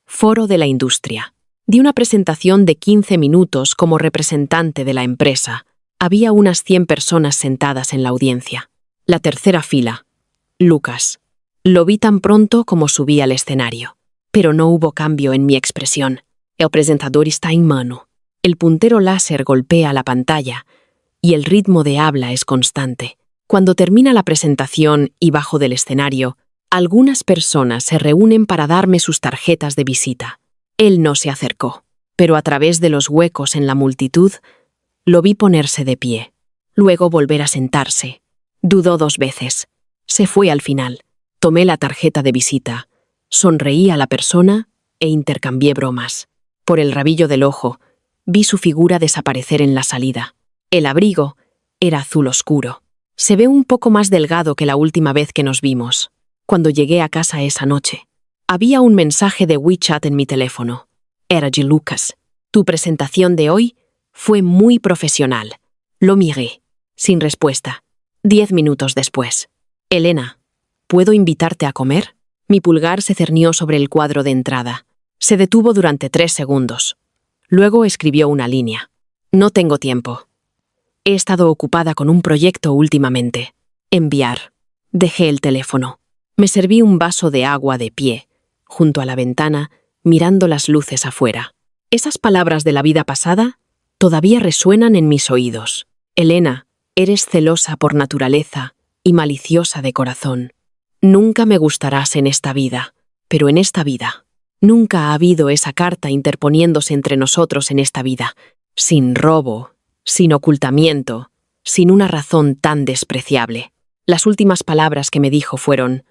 foro de la industria. Di una presentación de 15 minutos como representante de la empresa. Había unas 100 personas sentadas en la audiencia. La tercera fila. Lucas. Lo vi tan pronto como subí al escenario. Pero no hubo cambio en mi expresión. El presentador está en mano. El puntero láser golpea la pantalla y el ritmo de habla es constante. Cuando termina la presentación y bajo del escenario, algunas personas se reúnen para darme sus tarjetas de visita. Él no se acercó, pero a través de los huecos en la multitud, lo vi ponerse de pie, luego volver a sentarse. Dudó 2 veces. Se fue al final. Tomé la tarjeta de visita, sonreí a la persona e intercambié bromas. Por el rabillo del ojo, vi su figura desaparecer en la salida. El abrigo era azul oscuro. Se ve un poco más delgado que la última vez que nos vimos. Cuando llegué a casa esa noche, había un mensaje de WeChat en mi teléfono. Era G. Lucas. Tu presentación de hoy fue muy profesional. Lo miré, sin respuesta. 10 minutos después. Elena, ¿puedo invitarte a comer? Mi pulgar se cernió sobre el cuadro de entrada. Se detuvo durante 3 segundos. Luego escribió una línea. No tengo tiempo. He estado ocupada con un proyecto últimamente. Enviar. Dejé el teléfono. Me serví un vaso de agua de pie, junto a la ventana, mirando las luces afuera. Esas palabras de la vida pasada todavía resuenan en mis oídos. Elena, eres celosa por naturaleza y maliciosa de corazón. Nunca me gustarás en esta vida, pero en esta vida. Nunca ha habido esa carta interponiéndose entre nosotros en esta vida, sin robo, sin ocultamiento, sin una razón tan despreciable. Las últimas palabras que me dijo fueron: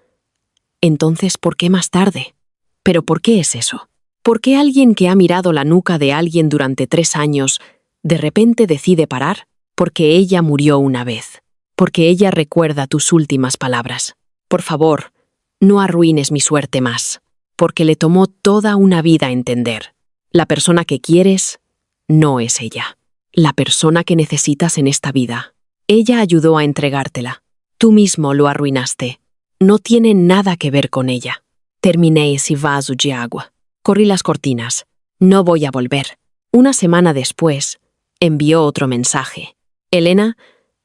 «Entonces, ¿por qué más tarde? ¿Pero por qué es eso? ¿Por qué alguien que ha mirado la nuca de alguien durante 3 años, de repente decide parar? Porque ella murió una vez. Porque ella recuerda tus últimas palabras. Por favor, no arruines mi suerte más. Porque le tomó toda una vida entender. La persona que quieres no es ella. La persona que necesitas en esta vida. Ella ayudó a entregártela. Tú mismo lo arruinaste. No tiene nada que ver con ella. Terminé ese vaso de agua. Corrí las cortinas. No voy a volver. Una semana después, envió otro mensaje. Elena,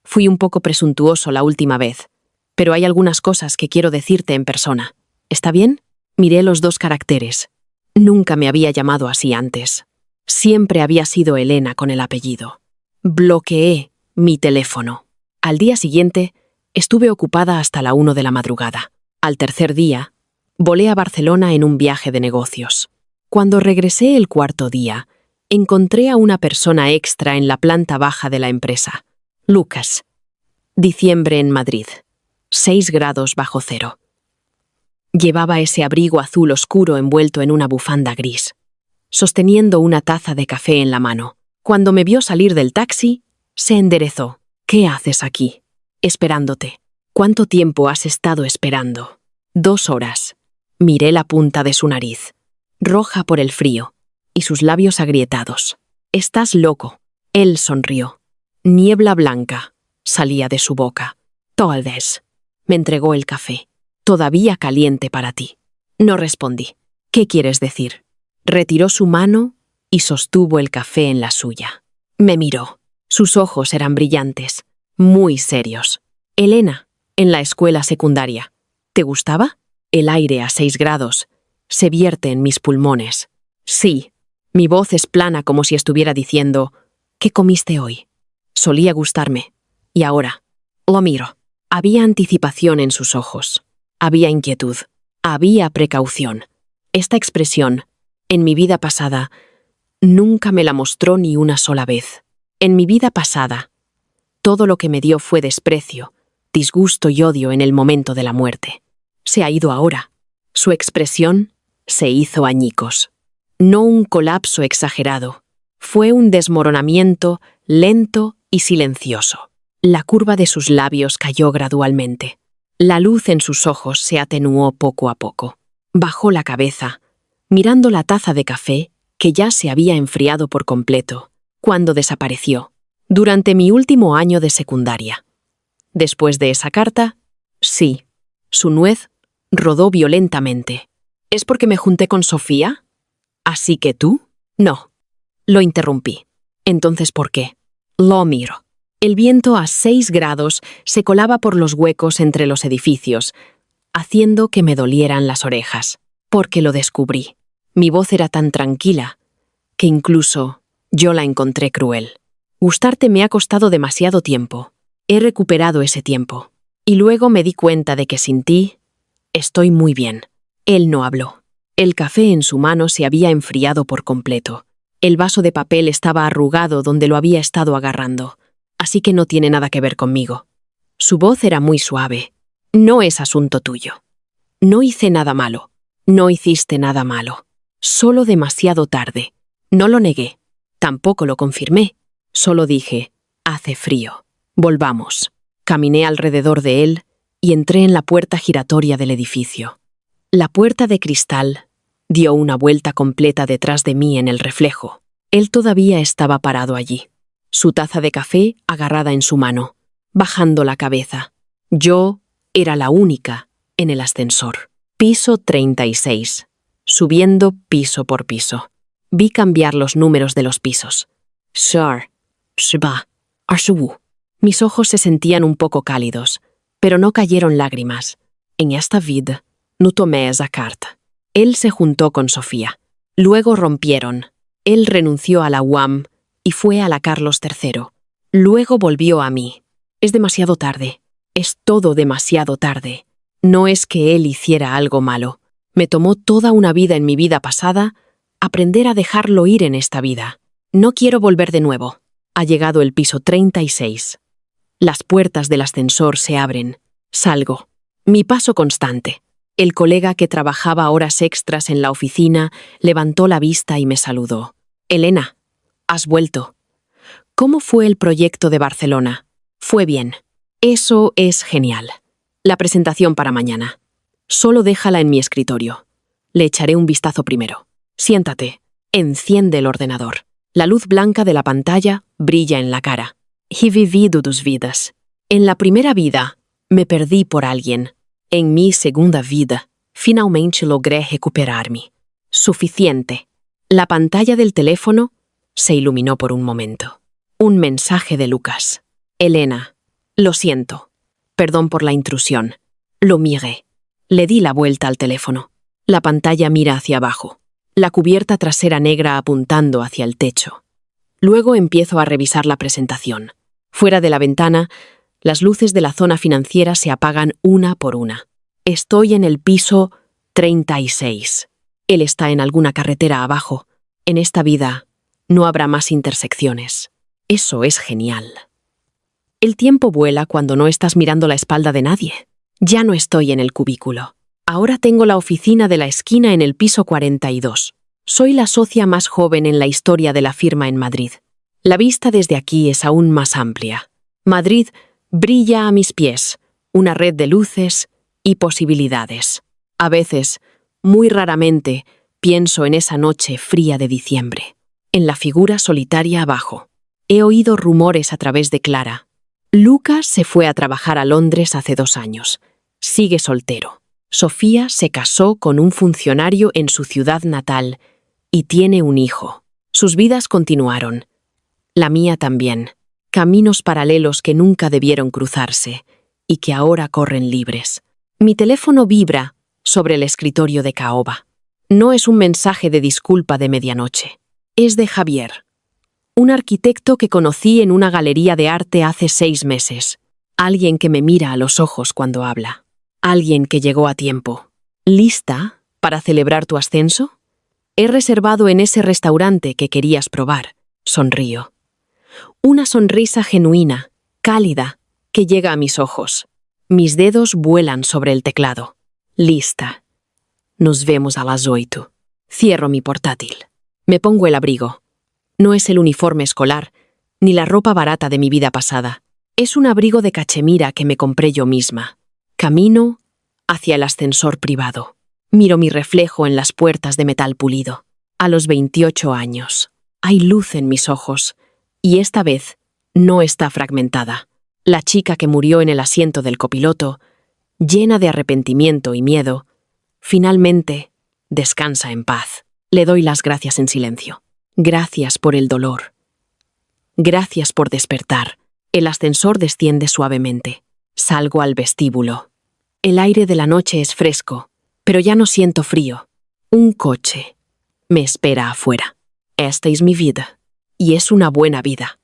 fui un poco presuntuoso la última vez, pero hay algunas cosas que quiero decirte en persona. ¿Está bien? Miré los 2 caracteres. Nunca me había llamado así antes. Siempre había sido Elena con el apellido. Bloqueé mi teléfono. Al día siguiente, estuve ocupada hasta la 1 de la madrugada. Al tercer día, volé a Barcelona en un viaje de negocios. Cuando regresé el cuarto día, encontré a una persona extra en la planta baja de la empresa. Lucas. Diciembre en Madrid. 6 grados bajo cero. Llevaba ese abrigo azul oscuro envuelto en una bufanda gris, sosteniendo una taza de café en la mano. Cuando me vio salir del taxi, se enderezó. ¿Qué haces aquí? Esperándote. ¿Cuánto tiempo has estado esperando? 2 horas. Miré la punta de su nariz, roja por el frío, y sus labios agrietados. Estás loco. Él sonrió. Niebla blanca salía de su boca. Tal vez. Me entregó el café. Todavía caliente para ti. No respondí. ¿Qué quieres decir? Retiró su mano y sostuvo el café en la suya. Me miró. Sus ojos eran brillantes, muy serios. Elena, en la escuela secundaria. ¿Te gustaba? El aire a 6 grados se vierte en mis pulmones. Sí. Mi voz es plana como si estuviera diciendo, ¿qué comiste hoy? Solía gustarme. Y ahora, lo miro. Había anticipación en sus ojos. Había inquietud. Había precaución. Esta expresión, en mi vida pasada, nunca me la mostró ni una sola vez. En mi vida pasada, todo lo que me dio fue desprecio, disgusto y odio en el momento de la muerte. Se ha ido ahora. Su expresión se hizo añicos. No un colapso exagerado. Fue un desmoronamiento lento y silencioso. La curva de sus labios cayó gradualmente. La luz en sus ojos se atenuó poco a poco. Bajó la cabeza, mirando la taza de café que ya se había enfriado por completo, cuando desapareció, durante mi último año de secundaria. Después de esa carta, sí, su nuez rodó violentamente. ¿Es porque me junté con Sofía? ¿Así que tú? No. Lo interrumpí. Entonces, ¿por qué? Lo miro. El viento a 6 grados se colaba por los huecos entre los edificios, haciendo que me dolieran las orejas, porque lo descubrí. Mi voz era tan tranquila que incluso yo la encontré cruel. Gustarte me ha costado demasiado tiempo. He recuperado ese tiempo. Y luego me di cuenta de que sin ti estoy muy bien. Él no habló. El café en su mano se había enfriado por completo. El vaso de papel estaba arrugado donde lo había estado agarrando. Así que no tiene nada que ver conmigo. Su voz era muy suave. No es asunto tuyo. No hice nada malo. No hiciste nada malo. Solo demasiado tarde. No lo negué. Tampoco lo confirmé. Solo dije, hace frío. Volvamos. Caminé alrededor de él y entré en la puerta giratoria del edificio. La puerta de cristal dio una vuelta completa detrás de mí en el reflejo. Él todavía estaba parado allí, su taza de café agarrada en su mano, bajando la cabeza. Yo era la única en el ascensor. Piso 36. Subiendo piso por piso. Vi cambiar los números de los pisos. Shar, Shba, Arshu. Mis ojos se sentían un poco cálidos, pero no cayeron lágrimas. En esta vida, no tomé esa carta. Él se juntó con Sofía. Luego rompieron. Él renunció a la UAM y fue a la Carlos III. Luego volvió a mí. Es demasiado tarde. Es todo demasiado tarde. No es que él hiciera algo malo. Me tomó toda una vida en mi vida pasada aprender a dejarlo ir en esta vida. No quiero volver de nuevo. Ha llegado el piso 36. Las puertas del ascensor se abren. Salgo. Mi paso constante. El colega que trabajaba horas extras en la oficina levantó la vista y me saludó. Elena, has vuelto. ¿Cómo fue el proyecto de Barcelona? Fue bien. Eso es genial. La presentación para mañana. Solo déjala en mi escritorio. Le echaré un vistazo primero. Siéntate. Enciende el ordenador. La luz blanca de la pantalla brilla en la cara. He vivido 2 vidas. En la primera vida, me perdí por alguien. En mi segunda vida, finalmente logré recuperarme. Suficiente. La pantalla del teléfono se iluminó por un momento. Un mensaje de Lucas. Elena, lo siento. Perdón por la intrusión. Lo miré. Le di la vuelta al teléfono. La pantalla mira hacia abajo. la cubierta trasera negra apuntando hacia el techo. Luego empiezo a revisar la presentación. Fuera de la ventana, las luces de la zona financiera se apagan una por una. Estoy en el piso 36. Él está en alguna carretera abajo. En esta vida no habrá más intersecciones. Eso es genial. El tiempo vuela cuando no estás mirando la espalda de nadie. Ya no estoy en el cubículo. Ahora tengo la oficina de la esquina en el piso 42. Soy la socia más joven en la historia de la firma en Madrid. La vista desde aquí es aún más amplia. Madrid brilla a mis pies, una red de luces y posibilidades. A veces, muy raramente, pienso en esa noche fría de diciembre, en la figura solitaria abajo. He oído rumores a través de Clara. Lucas se fue a trabajar a Londres hace 2 años. Sigue soltero. Sofía se casó con un funcionario en su ciudad natal y tiene un hijo. Sus vidas continuaron. La mía también. Caminos paralelos que nunca debieron cruzarse y que ahora corren libres. Mi teléfono vibra sobre el escritorio de Caoba. No es un mensaje de disculpa de medianoche. Es de Javier, un arquitecto que conocí en una galería de arte hace 6 meses. Alguien que me mira a los ojos cuando habla. Alguien que llegó a tiempo. ¿Lista para celebrar tu ascenso? He reservado en ese restaurante que querías probar. Sonrío. Una sonrisa genuina, cálida, que llega a mis ojos. Mis dedos vuelan sobre el teclado. Lista. Nos vemos a las 8. Cierro mi portátil. Me pongo el abrigo. No es el uniforme escolar, ni la ropa barata de mi vida pasada. Es un abrigo de cachemira que me compré yo misma. Camino hacia el ascensor privado. Miro mi reflejo en las puertas de metal pulido. A los 28 años. Hay luz en mis ojos. Y esta vez no está fragmentada. La chica que murió en el asiento del copiloto, llena de arrepentimiento y miedo, finalmente descansa en paz. Le doy las gracias en silencio. Gracias por el dolor. Gracias por despertar. El ascensor desciende suavemente. Salgo al vestíbulo. El aire de la noche es fresco, pero ya no siento frío. Un coche me espera afuera. Esta es mi vida. Y es una buena vida.